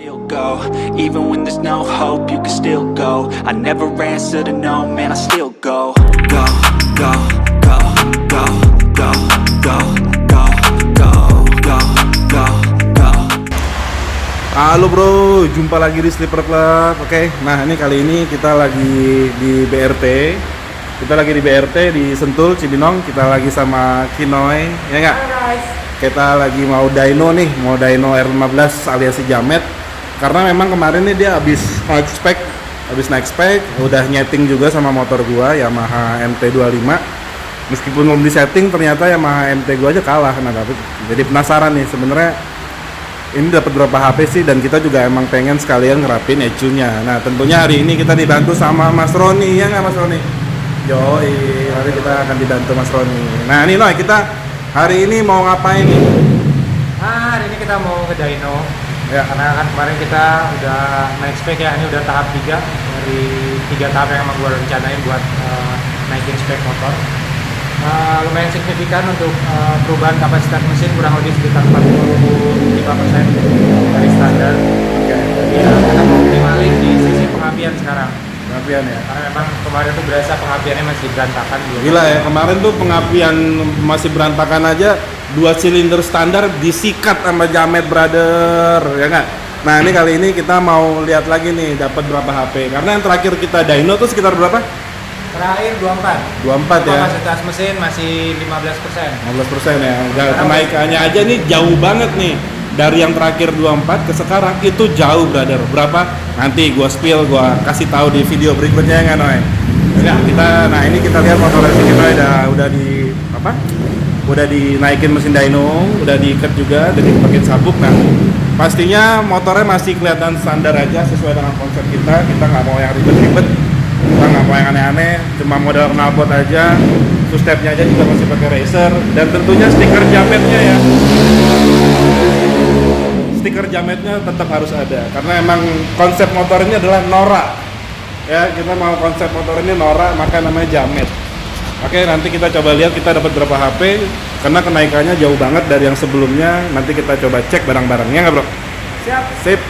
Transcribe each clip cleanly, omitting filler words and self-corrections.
still go, even when there's no hope, you can still go. I never answer to no, man, I still go. Go, go, go, go, go, go, go, go, go, go, go. Halo bro, jumpa lagi di Sleeper Club. Oke, nah ini kali ini kita lagi di BRT. Kita lagi di BRT di Sentul, Cibinong. Kita lagi sama Kinoy, ya nggak? Kita lagi mau dyno nih, mau dyno R15 alias si Jamet. Karena memang kemarin nih dia habis naik spek, udah nyeting juga sama motor gua Yamaha MT25. Meskipun belum disetting, ternyata Yamaha MT gua aja kalah. Nah, tapi jadi penasaran nih sebenarnya ini dapat berapa HP sih, dan kita juga emang pengen sekalian ngerapin ECU-nya. Nah, tentunya hari ini kita dibantu sama Mas Roni, ya nggak Mas Roni? Yoi, hari kita akan dibantu Mas Roni. Nah, ini Noy, kita hari ini mau ngapain nih? Hari ini kita mau ke dyno. Ya. Karena kan kemarin kita udah naik spek ya, ini udah tahap 3 dari 3 tahap yang emang gue rencanain buat naikin spek motor. Lumayan signifikan untuk perubahan kapasitas mesin, kurang lebih sekitar 45% dari standar. Ya, kita mau optimalin di sisi pengapian sekarang. Pengapian ya? Karena memang kemarin tuh berasa pengapiannya masih berantakan. Gila ya, kemarin tuh pengapian masih berantakan aja. 2 silinder standar disikat sama Jamet brother, ya nggak? Nah, ini kali ini kita mau lihat lagi nih dapat berapa HP. Karena yang terakhir kita dyno tuh sekitar berapa? Terakhir 24. 24 ya? Kapasitas mesin masih 15%. 15% ya. Kenaikannya aja nih jauh banget nih. Dari yang terakhir 24 ke sekarang itu jauh brother. Berapa? Nanti gua spill, gua kasih tahu di video berikutnya ya nggak Noy? Ya, nah ini kita lihat motor racing kita udah di apa? Udah dinaikin mesin dyno, udah diikat juga, udah dipakai sabuk. Nah, pastinya motornya masih kelihatan standar aja sesuai dengan konsep kita. Kita nggak mau yang ribet-ribet, kita nggak mau yang aneh-aneh, cuma model knalpot aja. Terus stepnya aja juga masih pakai racer, dan tentunya stiker Jametnya ya. Stiker Jametnya tetap harus ada, karena emang konsep motor ini adalah Nora. Ya, kita mau konsep motor ini Nora, maka namanya Jamet. Oke, nanti kita coba lihat kita dapat berapa HP, karena kenaikannya jauh banget dari yang sebelumnya. Nanti kita coba cek barang-barangnya nggak bro? Siap. Sip.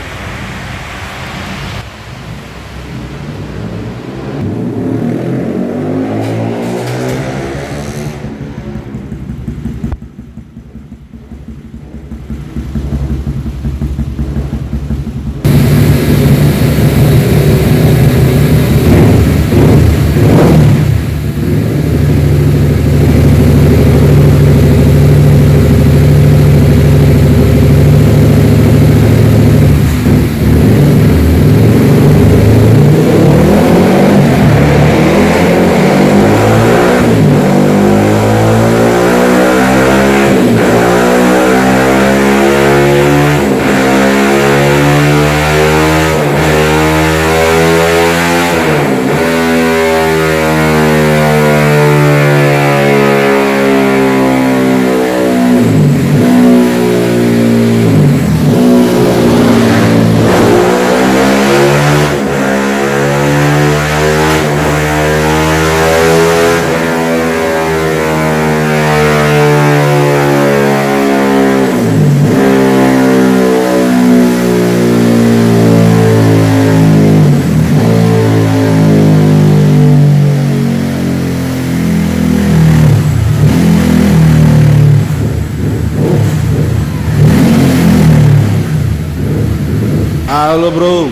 Halo bro,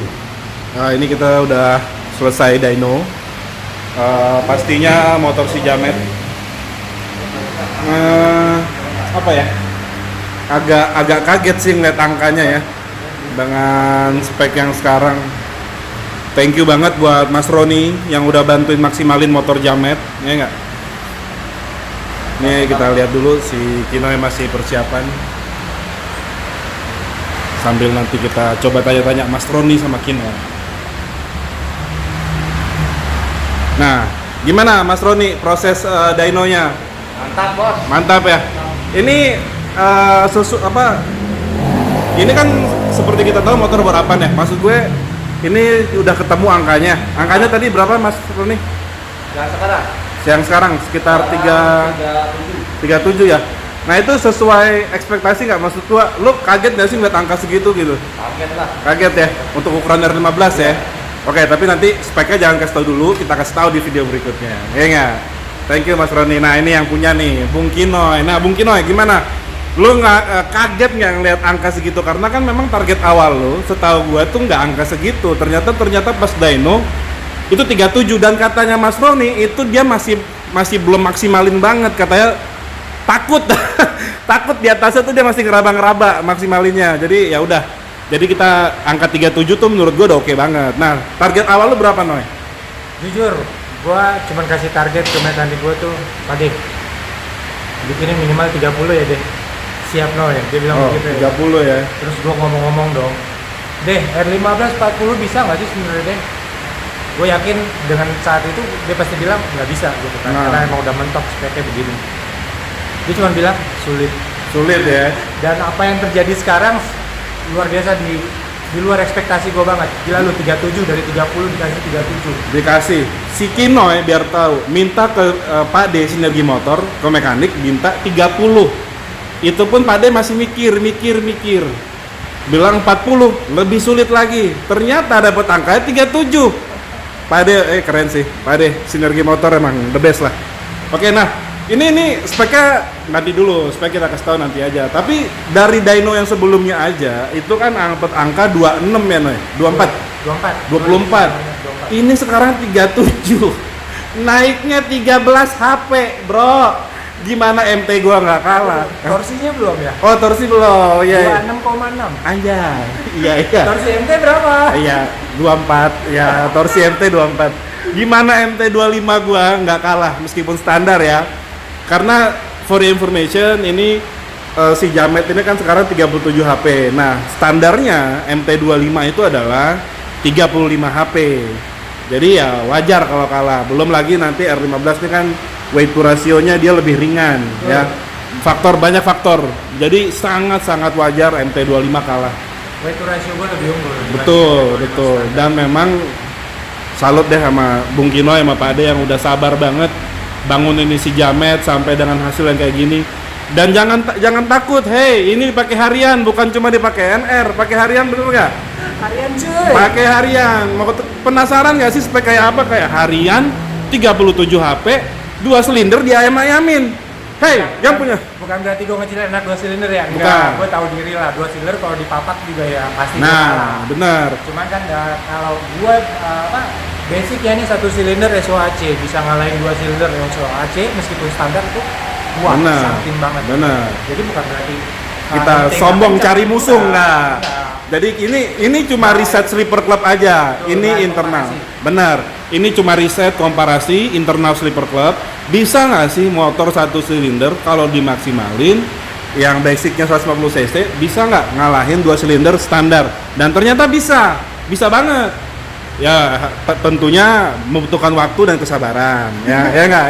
nah ini kita udah selesai dyno. Pastinya motor si Jamet apa ya, agak kaget sih ngeliat angkanya ya dengan spek yang sekarang. Thank you banget buat Mas Roni yang udah bantuin maksimalin motor Jamet, ya nggak? Nih kita lihat dulu si Kino yang masih persiapan. Sambil nanti kita coba tanya-tanya Mas Roni sama Kino. Nah, gimana Mas Roni proses dynonya? Mantap bos. Mantap ya. Ini ini kan seperti kita tahu motor berapan ya. Maksud gue ini udah ketemu angkanya. Angkanya tadi berapa Mas Roni? Yang sekarang? Yang sekarang sekitar 37 ya. Nah itu sesuai ekspektasi nggak? Maksud gua, lu kaget nggak sih ngeliat angka segitu gitu? Kaget lah. Kaget ya? Untuk ukuran R15 ya? Oke, tapi nanti speknya jangan kasih tahu dulu, kita kasih tahu di video berikutnya. Ya nggak? Thank you Mas Roni. Nah ini yang punya nih, Bung Kinoy. Nah Bung Kinoy gimana? Lu nggak kaget nggak ngeliat angka segitu? Karena kan memang target awal lu, setahu gua tuh nggak angka segitu. Ternyata pas dyno itu 37 dan katanya Mas Roni itu dia masih belum maksimalin banget, katanya takut takut di atasnya tuh dia masih ngeraba-ngeraba maksimalinnya. Jadi ya udah, jadi kita angka 37 tuh menurut gua udah oke banget. Nah target awal lu berapa Noy? Jujur, gua cuman kasih target ke mekanik gua tuh, Pade, bikinin minimal 30 ya deh. Siap Noy, dia bilang begitu ya. 30 ya. Terus gua ngomong-ngomong dong, deh R15 40 bisa nggak sih sebenarnya deh? Gue yakin dengan saat itu dia pasti bilang nggak bisa gitu kan, karena emang udah mentok speknya begini. Dia cuma bilang sulit ya. Dan apa yang terjadi sekarang luar biasa, di luar ekspektasi gue banget. Gila lu, 37 dari 30 dikasih 37. Dikasih si Kinoy biar tahu, minta ke Pak D Sinergi Motor ke mekanik minta 30. Itu pun Pak D masih mikir. Bilang 40, lebih sulit lagi. Ternyata dapat angkanya 37. Pak D, keren sih. Pak D Sinergi Motor emang the best lah. Oke, nah ini speknya nanti dulu, spek kita kasih tahu nanti aja. Tapi dari dyno yang sebelumnya aja itu kan angka 26 ya Noy? 24. Ini sekarang 37. Naiknya 13 HP, bro. Gimana MT gua nggak kalah? Torsinya belum ya? Oh, torsi belum. Iya. 26,6. Anjay. Iya. Torsi MT berapa? Iya, 24. Ya, torsi MT 24. Gimana MT 25 gua nggak kalah meskipun standar ya. Karena for your information ini si Jamet ini kan sekarang 37 HP. Nah, standarnya MT 25 itu adalah 35 HP. Jadi ya wajar kalau kalah. Belum lagi nanti R15 ini kan weight to ratio-nya dia lebih ringan ya. Banyak faktor. Jadi sangat wajar MT 25 kalah. Weight to ratio gua lebih unggul. Betul. Dan memang salut deh sama Bung Kinoy sama Pak Ade yang udah sabar banget bangun ini si Jamet sampai dengan hasil yang kayak gini. Dan jangan takut, hey, ini dipakai harian, bukan cuma dipakai NR, pakai harian, betul nggak? Harian cuy. Pakai harian. Mau penasaran nggak sih spek kayak apa? Kayak harian 37 HP, 2 silinder diayam-ayamin. Hey, yang punya. Bukan berarti gue ngecilin enak 2 silinder ya? Bukan. Enggak, gue tahu diri lah. 2 silinder kalau dipapak juga ya pasti. Nah, benar. Cuman kan kalau gue basic ya ini 1 silinder SOHC bisa ngalahin 2 silinder SOHC meskipun standar itu wah santin banget. Benar. Jadi bukan berarti kita sombong cari musuh enggak. Jadi ini cuma riset Sleeper Club aja. Betul, ini internal. Benar. Ini cuma riset komparasi internal Sleeper Club. Bisa nggak sih motor 1 silinder kalau dimaksimalin yang basicnya 150 cc bisa nggak ngalahin 2 silinder standar? Dan ternyata bisa banget. Ya tentunya membutuhkan waktu dan kesabaran. Ya nggak.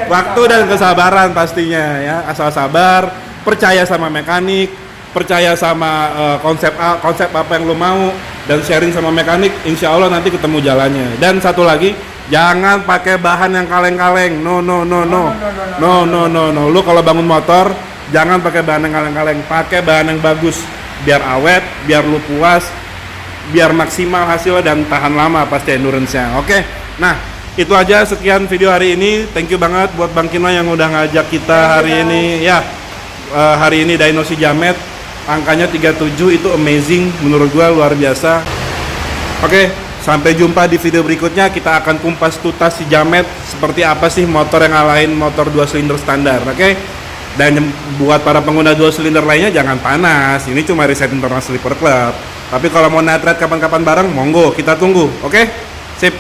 Waktu dan kesabaran pastinya ya. Asal sabar, percaya sama mekanik, percaya sama konsep apa yang lo mau, dan sharing sama mekanik, insya Allah nanti ketemu jalannya. Dan satu lagi, jangan pakai bahan yang kaleng-kaleng. No. Lo kalau bangun motor jangan pakai bahan yang kaleng-kaleng, pakai bahan yang bagus, biar awet, biar lo puas, biar maksimal hasilnya dan tahan lama pasti endurance-nya. Oke. Nah, itu aja sekian video hari ini. Thank you banget buat Bang Kino yang udah ngajak kita hari ini ya. Hari ini dyno si Jamet angkanya 37 itu amazing, menurut gua luar biasa. Oke, sampai jumpa di video berikutnya. Kita akan kumpas tuntas si Jamet seperti apa sih motor yang ngalahin motor 2 silinder standar. Oke. Dan buat para pengguna 2 silinder lainnya jangan panas. Ini cuma riset internal Sleeper Club. Tapi kalau mau night ride kapan-kapan bareng, monggo kita tunggu. Oke? Sip.